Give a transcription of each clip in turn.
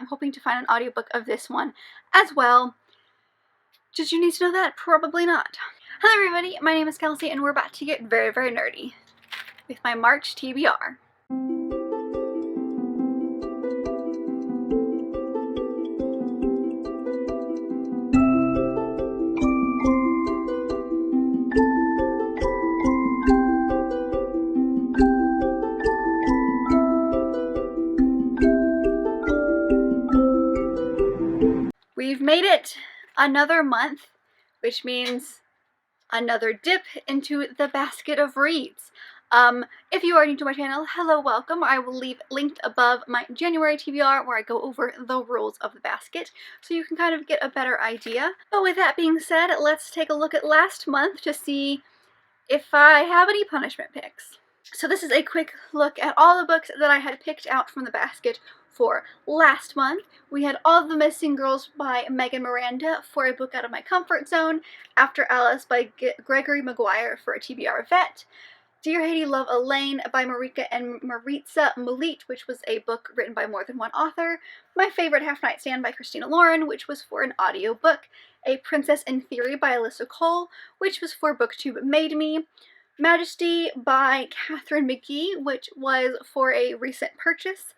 I'm hoping to find an audiobook of this one as well. Did you need to know that? Probably not. Hello everybody, my name is Kelsey and we're about to get very, very nerdy with my March TBR. We've made it another month, which means another dip into the basket of reads. If you are new to my channel, hello, welcome. I will leave linked above my January TBR where I go over the rules of the basket so you can kind of get a better idea. But with that being said, let's take a look at last month to see if I have any punishment picks. So this is a quick look at all the books that I had picked out from the basket for last month. We had All the Missing Girls by Megan Miranda for a book out of my comfort zone, After Alice by Gregory Maguire for a TBR vet, Dear Haiti, Love Elaine by Marika and Maritza Mulit, which was a book written by more than one author, My Favorite Half Night Stand by Christina Lauren, which was for an audiobook, A Princess in Theory by Alyssa Cole, which was for BookTube Made Me, Majesty by Catherine McGee, which was for a recent purchase,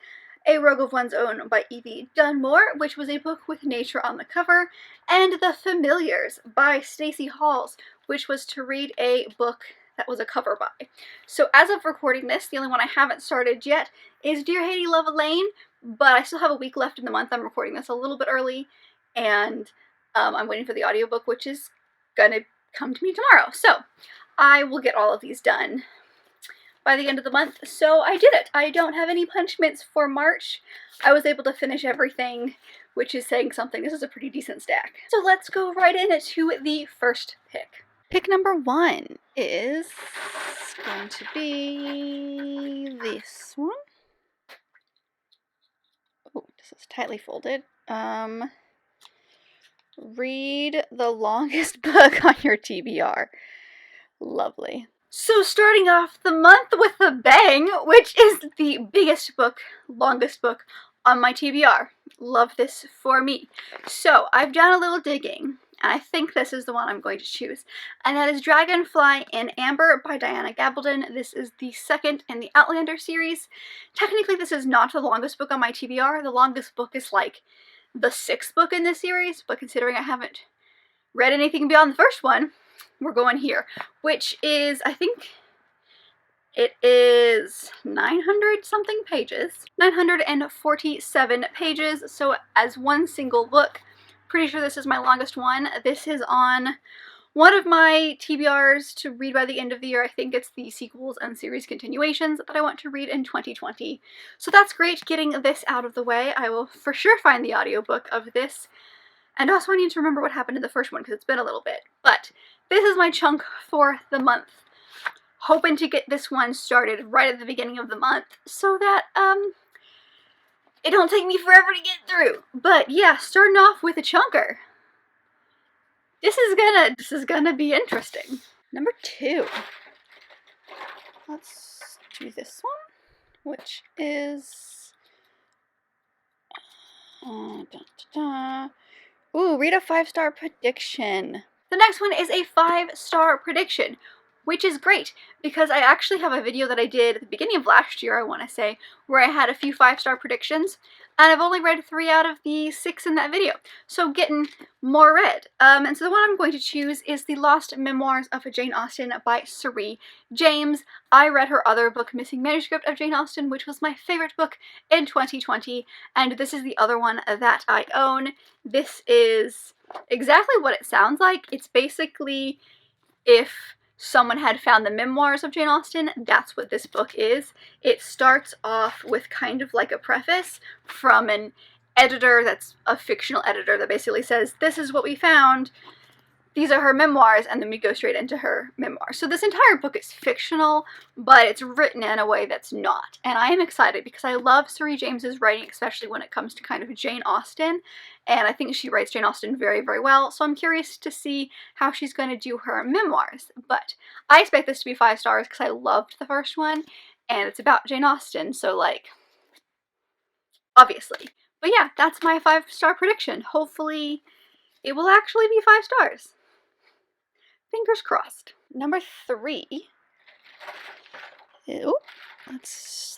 A Rogue of One's Own by Evie Dunmore, which was a book with nature on the cover, and The Familiars by Stacey Halls, which was to read a book that was a cover by. So as of recording this, the only one I haven't started yet is Dear Haiti, Love Elaine, but I still have a week left in the month. I'm recording this a little bit early, and I'm waiting for the audiobook, which is gonna come to me tomorrow. So I will get all of these done by the end of the month. So I did it. I don't have any punishments for March. I was able to finish everything, which is saying something. This is a pretty decent stack. So let's go right into the first pick. Pick number one is going to be this one. Oh, this is tightly folded. Read the longest book on your TBR. Lovely. So starting off the month with a bang, which is the biggest book, longest book on my TBR. Love this for me. So I've done a little digging, and I think this is the one I'm going to choose. And that is Dragonfly in Amber by Diana Gabaldon. This is the second in the Outlander series. Technically, this is not the longest book on my TBR. The longest book is like the 6th book in this series, but considering I haven't read anything beyond the first one, we're going here, which is, I think it is 900 something pages, 947 pages, so as one single book. Pretty sure this is my longest one. This is on one of my TBRs to read by the end of the year. I think it's the sequels and series continuations that I want to read in 2020. So that's great getting this out of the way. I will for sure find the audiobook of this. And also I need to remember what happened in the first one because it's been a little bit. But this is my chunk for the month. Hoping to get this one started right at the beginning of the month so that it don't take me forever to get through. But yeah, starting off with a chunker. This is gonna be interesting. Number 2. Let's do this one, which is ooh, read a 5-star prediction. The next one is a 5-star prediction, which is great because I actually have a video that I did at the beginning of last year, I want to say, where I had a few 5-star predictions, and I've only read 3 out of the 6 in that video, so getting more read. And so the one I'm going to choose is The Lost Memoirs of Jane Austen by Scribd James. I read her other book, Missing Manuscript of Jane Austen, which was my favorite book in 2020, and this is the other one that I own. This is exactly what it sounds like. It's basically if someone had found the memoirs of Jane Austen, that's what this book is. It starts off with kind of like a preface from an editor that's a fictional editor that basically says, this is what we found, these are her memoirs, and then we go straight into her memoirs. So this entire book is fictional, but it's written in a way that's not. And I am excited because I love Scribd James's writing, especially when it comes to kind of Jane Austen. And I think she writes Jane Austen very, very well. So I'm curious to see how she's going to do her memoirs. But I expect this to be 5 stars because I loved the first one. And it's about Jane Austen, so like, obviously. But yeah, that's my 5-star prediction. Hopefully it will actually be 5 stars. Fingers crossed. Number 3. Ooh, let's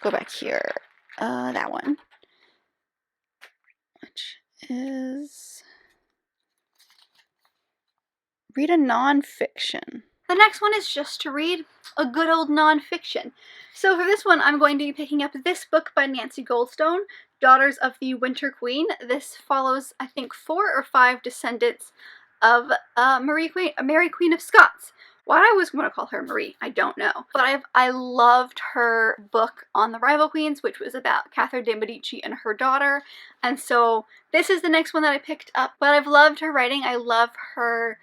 go back here. That one, which is read a nonfiction. The next one is just to read a good old nonfiction. So for this one, I'm going to be picking up this book by Nancy Goldstone, Daughters of the Winter Queen. This follows, I think, 4 or 5 descendants of Mary Queen of Scots. Why I always want to call her Marie, I don't know. But I loved her book on the rival queens, which was about Catherine de Medici and her daughter. And so this is the next one that I picked up. But I've loved her writing. I love her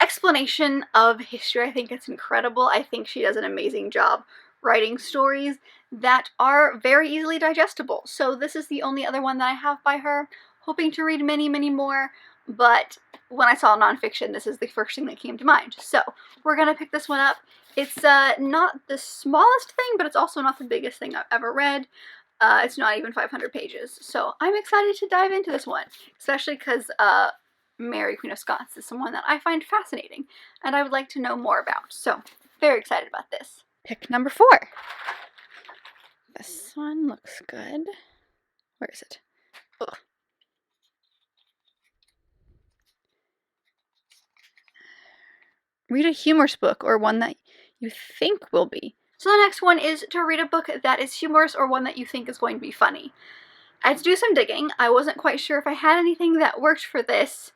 explanation of history. I think it's incredible. I think she does an amazing job writing stories that are very easily digestible. So this is the only other one that I have by her. Hoping to read many, many more. But when I saw nonfiction, this is the first thing that came to mind. So we're going to pick this one up. It's not the smallest thing, but it's also not the biggest thing I've ever read. It's not even 500 pages. So I'm excited to dive into this one, especially because Mary Queen of Scots is someone that I find fascinating and I would like to know more about. So very excited about this. Pick number 4. This one looks good. Where is it? Ugh. Read a humorous book or one that you think will be. So the next one is to read a book that is humorous or one that you think is going to be funny. I had to do some digging. I wasn't quite sure if I had anything that worked for this,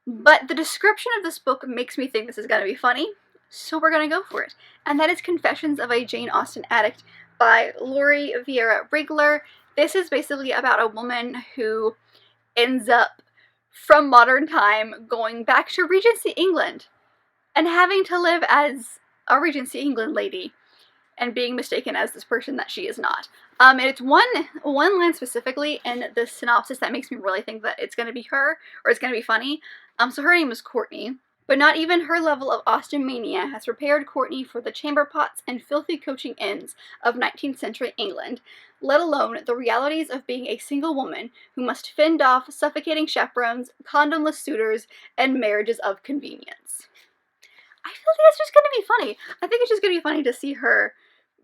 but the description of this book makes me think this is going to be funny, so we're going to go for it. And that is Confessions of a Jane Austen Addict by Lori Vieira Rigler. This is basically about a woman who ends up, from modern time, going back to Regency England and having to live as a Regency England lady and being mistaken as this person that she is not. And it's one line specifically in the synopsis that makes me really think that it's going to be her, or it's going to be funny. So her name is Courtney, but not even her level of Austen mania has prepared Courtney for the chamber pots and filthy coaching inns of 19th century England, let alone the realities of being a single woman who must fend off suffocating chaperones, condomless suitors, and marriages of convenience. I feel like it's just going to be funny. I think it's just going to be funny to see her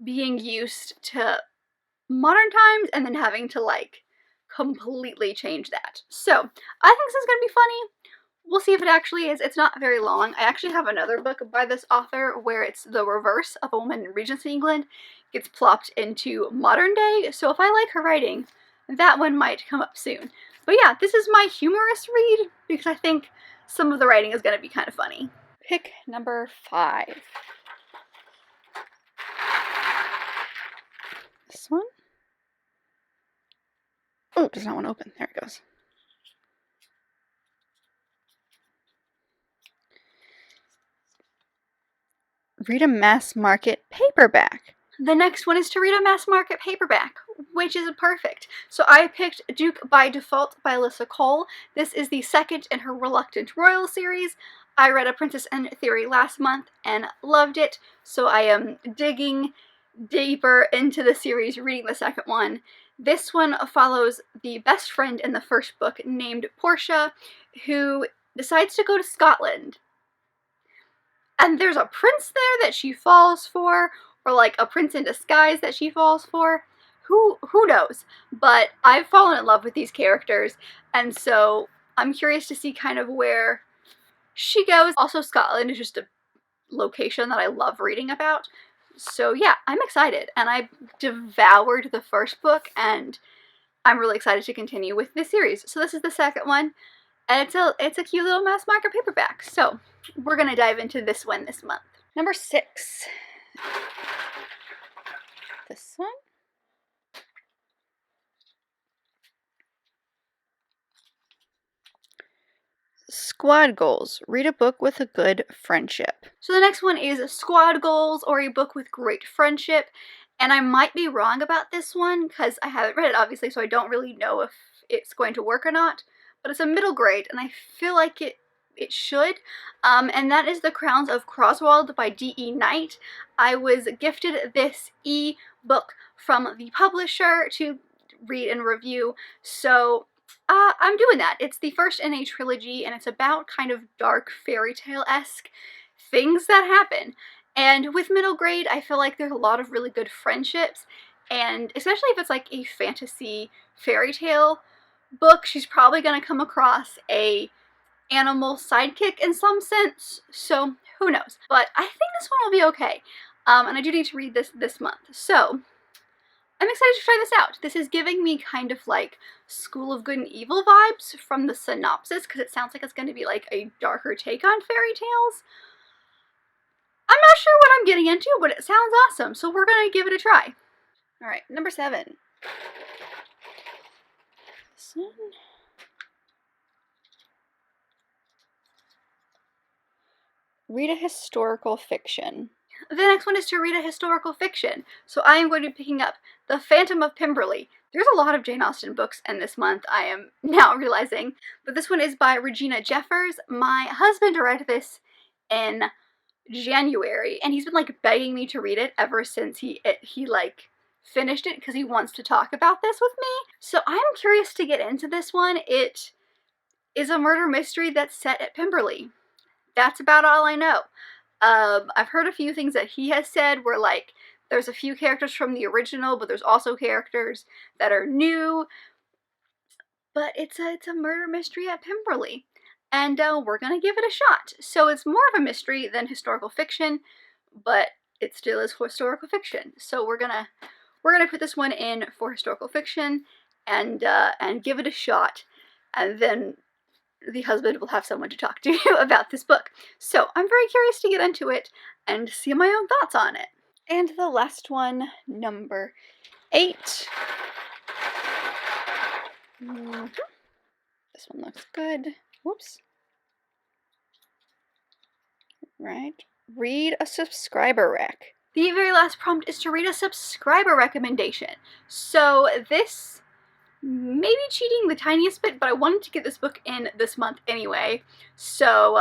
being used to modern times and then having to, like, completely change that. So, I think this is going to be funny. We'll see if it actually is. It's not very long. I actually have another book by this author where it's the reverse of a woman in Regency England gets plopped into modern day. So if I like her writing, that one might come up soon. But yeah, this is my humorous read because I think some of the writing is going to be kind of funny. Pick number 5. This one? Oh, it does not want to open. There it goes. Read a mass market paperback. The next one is to read a mass market paperback, which is perfect. So I picked Duke by Default by Alyssa Cole. This is the second in her Reluctant Royal series. I read A Princess in Theory last month and loved it, so I am digging deeper into the series, reading the second one. This one follows the best friend in the first book named Portia, who decides to go to Scotland. And there's a prince there that she falls for, or like a prince in disguise that she falls for. Who knows? But I've fallen in love with these characters, and so I'm curious to see kind of where she goes. Also, Scotland is just a location that I love reading about. So yeah, I'm excited, and I devoured the first book, and I'm really excited to continue with this series. So this is the second one, and it's a cute little mass market paperback. So we're gonna dive into this one this month. Number 6. This one. Squad Goals. Read a book with a good friendship. So the next one is Squad Goals, or a book with great friendship. And I might be wrong about this one because I haven't read it, obviously, so I don't really know if it's going to work or not. But it's a middle grade, and I feel like it should. And that is The Crowns of Croswald by D.E. Knight. I was gifted this e-book from the publisher to read and review. So I'm doing that. It's the first in a trilogy, and it's about kind of dark fairy tale-esque things that happen. And with middle grade, I feel like there's a lot of really good friendships, and especially if it's like a fantasy fairy tale book, she's probably going to come across a animal sidekick in some sense, so who knows. But I think this one will be okay, and I do need to read this month, so I'm excited to try this out. This is giving me kind of like School of Good and Evil vibes from the synopsis, because it sounds like it's going to be like a darker take on fairy tales. I'm not sure what I'm getting into, but it sounds awesome, so we're going to give it a try. Alright, number 7. This one. Read a historical fiction. The next one is to read a historical fiction. So I am going to be picking up The Phantom of Pemberley. There's a lot of Jane Austen books in this month, I am now realizing. But this one is by Regina Jeffers. My husband read this in January, and he's been like begging me to read it ever since he like finished it, because he wants to talk about this with me. So I'm curious to get into this one. It is a murder mystery that's set at Pemberley. That's about all I know. I've heard a few things that he has said where like there's a few characters from the original, but there's also characters that are new. But it's a murder mystery at Pemberley, and we're gonna give it a shot. So it's more of a mystery than historical fiction, but it still is historical fiction. So we're gonna put this one in for historical fiction, and give it a shot, and then the husband will have someone to talk to about this book. So I'm very curious to get into it and see my own thoughts on it. And the last one, number 8. This one looks good. Whoops. Right. Read a subscriber rec. The very last prompt is to read a subscriber recommendation. So this maybe cheating the tiniest bit, but I wanted to get this book in this month anyway, so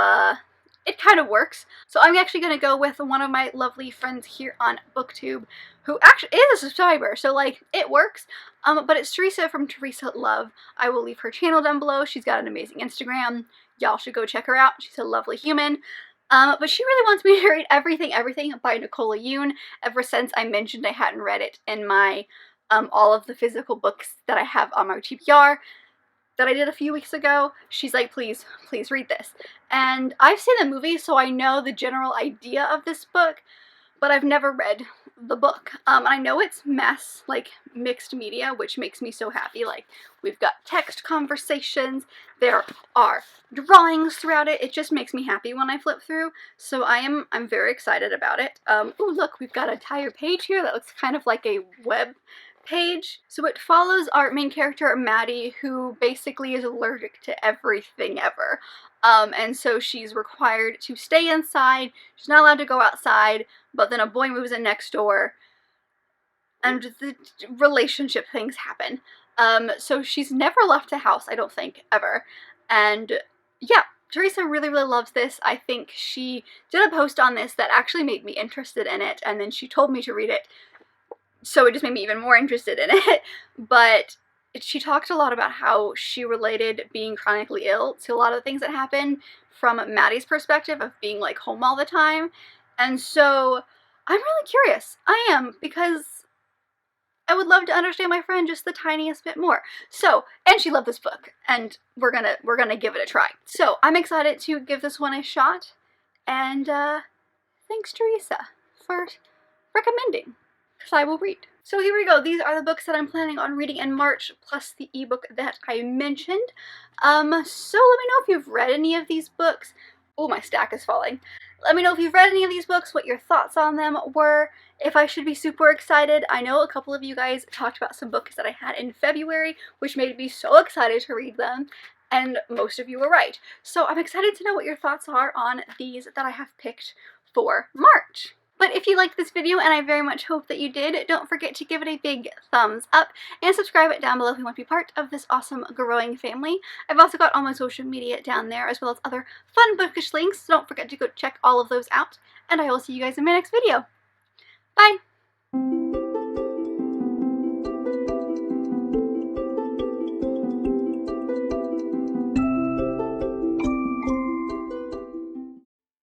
it kind of works. So I'm actually going to go with one of my lovely friends here on BookTube, who actually is a subscriber, so like it works. But it's Teresa from Teresa Love. I will leave her channel down below. She's got an amazing Instagram. Y'all should go check her out. She's a lovely human. But she really wants me to read Everything by Nicola Yoon ever since I mentioned I hadn't read it in my all of the physical books that I have on my TBR that I did a few weeks ago. She's like, please read this. And I've seen the movie, so I know the general idea of this book, but I've never read the book. I know it's mixed media, which makes me so happy. Like, we've got text conversations, there are drawings throughout it. It just makes me happy when I flip through. So I'm very excited about it. Ooh, look, we've got an entire page here that looks kind of like a web page. So it follows our main character, Maddie, who basically is allergic to everything ever. And so she's required to stay inside. She's not allowed to go outside, but then a boy moves in next door, and the relationship things happen. So she's never left the house, I don't think, ever. And yeah, Teresa really loves this. I think she did a post on this that actually made me interested in it, and then she told me to read it, so it just made me even more interested in it. But she talked a lot about how she related being chronically ill to a lot of the things that happen from Maddie's perspective of being like home all the time. And so I'm really curious. I am, because I would love to understand my friend just the tiniest bit more. So, and she loved this book, and we're gonna give it a try. So I'm excited to give this one a shot, and thanks Teresa for recommending, because I will read. So here we go. These are the books that I'm planning on reading in March, plus the ebook that I mentioned. So let me know if you've read any of these books. Oh, my stack is falling. Let me know if you've read any of these books, what your thoughts on them were, if I should be super excited. I know a couple of you guys talked about some books that I had in February, which made me so excited to read them, and most of you were right. So I'm excited to know what your thoughts are on these that I have picked for March. But if you liked this video, and I very much hope that you did, don't forget to give it a big thumbs up and subscribe it down below if you want to be part of this awesome growing family. I've also got all my social media down there, as well as other fun bookish links, so don't forget to go check all of those out, and I will see you guys in my next video. Bye!